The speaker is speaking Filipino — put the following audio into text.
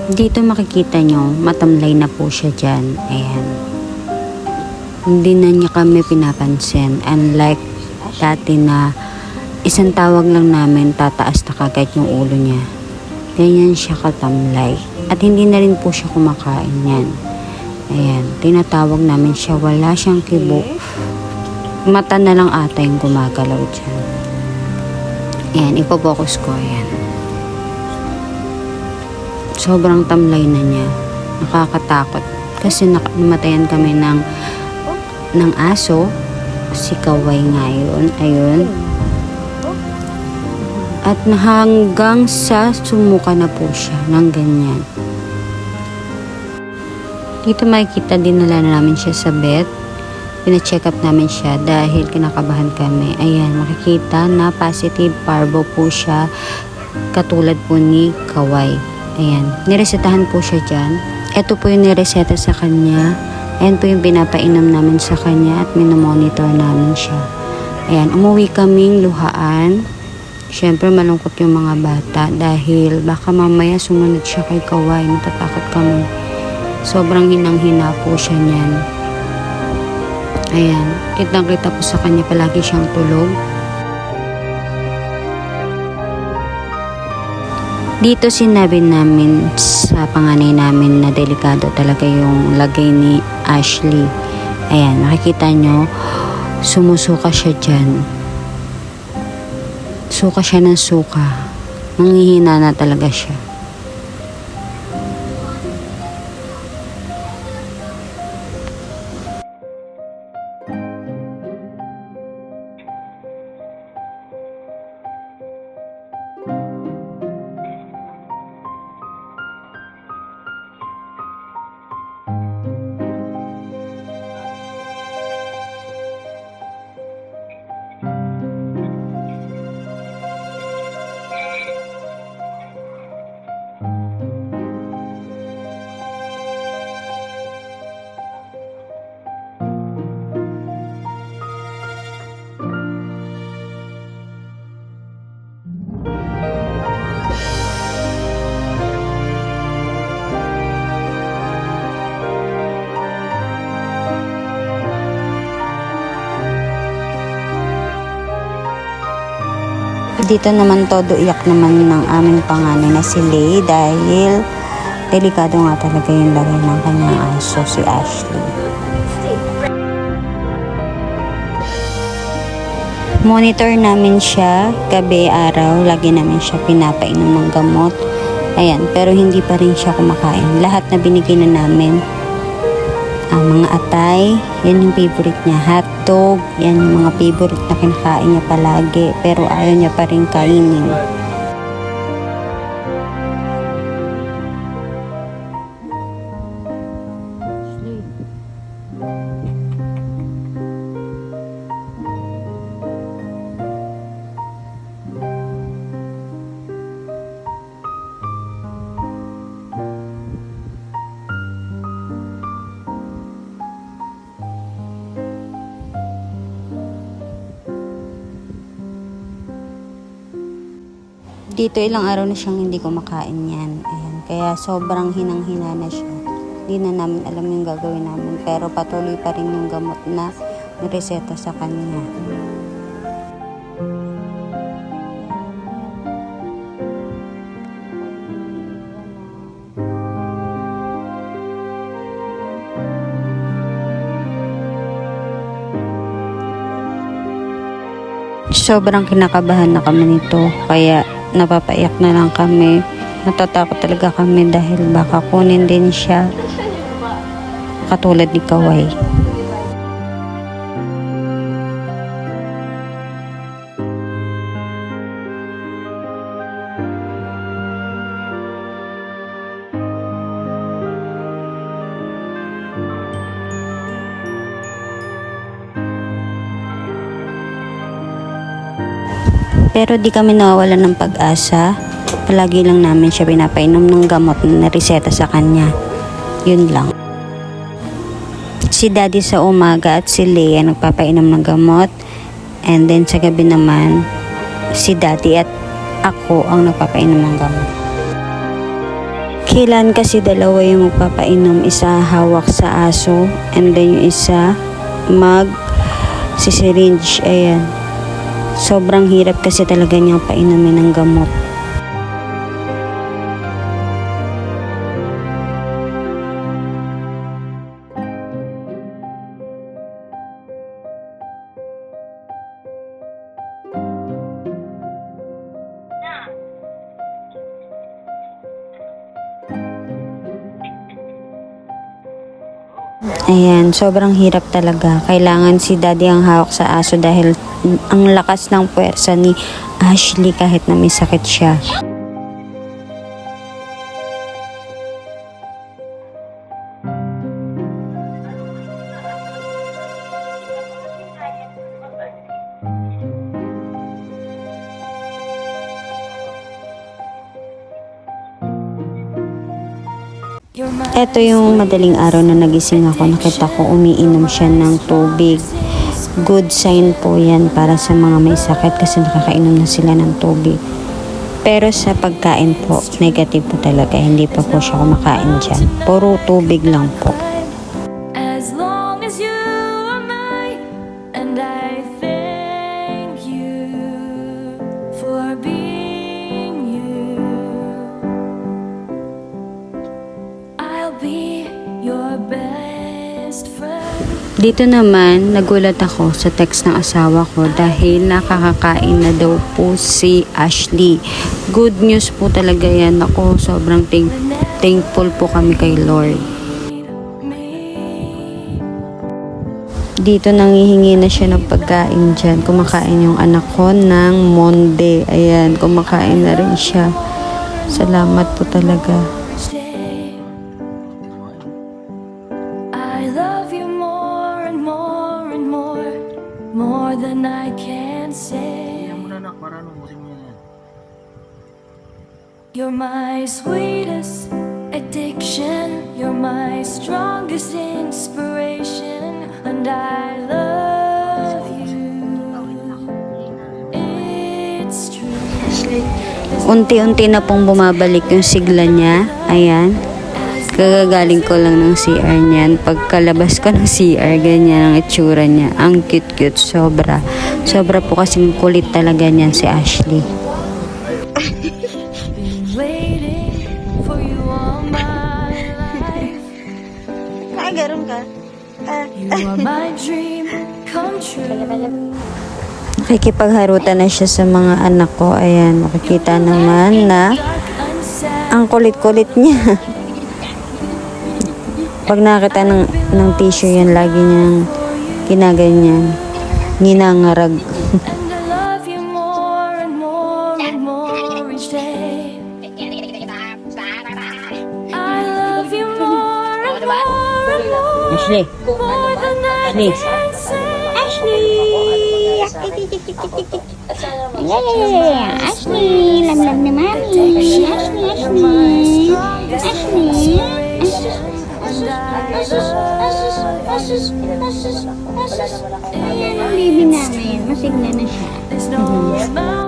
Dito makikita nyo, matamlay na po siya dyan. Ayan. Hindi na niya kami pinapansin. Unlike dati na isang tawag lang namin, tataas na kagad yung ulo niya. Ganyan siya katamlay. At hindi na rin po siya kumakain yan. Ayan. Tinatawag namin siya, wala siyang kibo. Mata na lang ata yung gumagalaw dyan. Ayan, ipopokus ko. Ayan. Sobrang tamlay na niya. Nakakatakot. Kasi namatayan kami ng aso. Si Kaway ngayon. Ayun. At hanggang sa sumuka na po siya ng ganyan. Dito makikita, dinala na namin siya sa vet. Pina-check up namin siya dahil kinakabahan kami. Ayan, makikita na positive parvo po siya. Katulad po ni Kaway. Ayan, niresetahan po siya dyan. Ito po yung nireseta sa kanya. Ayan po yung pinapainom namin sa kanya at minomonitor namin siya. Ayan, umuwi kaming luhaan. Siyempre malungkot yung mga bata dahil baka mamaya sumunod siya kay Kaway. Natatakot kami. Sobrang hinang-hina po siya niyan. Ayan, kitang-kita po sa kanya palagi siyang tulog. Dito sinabi namin sa panganay namin na delikado talaga yung lagay ni Ashley. Ayan, makikita nyo, sumusuka siya dyan. Suka siya ng suka. Nanghihina na talaga siya. Dito naman todo iyak naman ng aming panganay na si Lay dahil delikado nga talaga yung lagay ng kanyang aso, si Ashley. Monitor namin siya gabi araw, lagi namin siya pinapainom ng gamot. Ayan, pero hindi pa rin siya kumakain. Lahat na binigay na namin, mga atay, yan yung favorite niya. Hotdog, yan yung mga favorite na kinakain niya palagi. Pero ayaw niya pa rin kainin. Dito ilang araw na siyang hindi kumakain yan. Ayan. Kaya sobrang hinang-hina na siya. Hindi na namin alam yung gagawin namin. Pero patuloy pa rin yung gamot na nireseta sa kanya. Sobrang kinakabahan na kami nito. Kaya napapaiyak na lang kami. Natatakot talaga kami dahil baka kunin din siya katulad ni Kaway. Pero di kami nawawalan ng pag-asa. Palagi lang namin siya pinapainom ng gamot na reseta sa kanya. Yun lang. Si Daddy sa umaga at si Leia nagpapainom ng gamot. And then sa gabi naman, si Daddy at ako ang nagpapainom ng gamot. Kailan kasi dalawa yung magpapainom, isa hawak sa aso and then yung isa si syringe. Ayan. Sobrang hirap kasi talaga niyang painumin ng gamot. Ayan, sobrang hirap talaga. Kailangan si daddy ang hawak sa aso dahil ang lakas ng puwersa ni Ashley kahit na may sakit siya. Ito yung madaling araw na nagising ako. Nakita ko umiinom siya ng tubig. Good sign po yan para sa mga may sakit kasi nakakainom na sila ng tubig. Pero sa pagkain po, negative po talaga. Hindi pa po siya kumakain dyan. Puro tubig lang po. As long as you are mine, and I thank you for being you. I'll be your best friend. Dito naman, nagulat ako sa text ng asawa ko dahil nakakakain na daw po si Ashley. Good news po talaga yan. Ako, sobrang thankful po kami kay Lord. Dito nangihingi na siya ng pagkain dyan. Kumakain yung anak ko ng Monday. Ayan, kumakain na rin siya. Salamat po talaga. I love you more and more and more than I can say. You're my sweetest addiction, you're my strongest inspiration, and I love you. It's true. Unti-unti na pong bumabalik yung sigla niya. Ayan. Kagagaling ko lang ng CR niyan. Pagkalabas ko ng CR, ganyan ang itsura niya. Ang cute-cute. Sobra. Sobra po kasing kulit talaga niyan si Ashley. Been waiting for you all my life. Ay, garon ka. You are my dream come true. Nakikipagharutan na siya sa mga anak ko. Ayan, makikita naman na ang kulit-kulit niya. Pag nakita ng tissue yan, lagi niyang ginaganyan. Ninangarag. And I love you more and more and more each day. I love you more and more and more. Ashley. More than I Ashley. can say. Ashley, lam-lam ni Mami. Ashley. Ayan ang baby namin. Masigla na siya. There's no mountain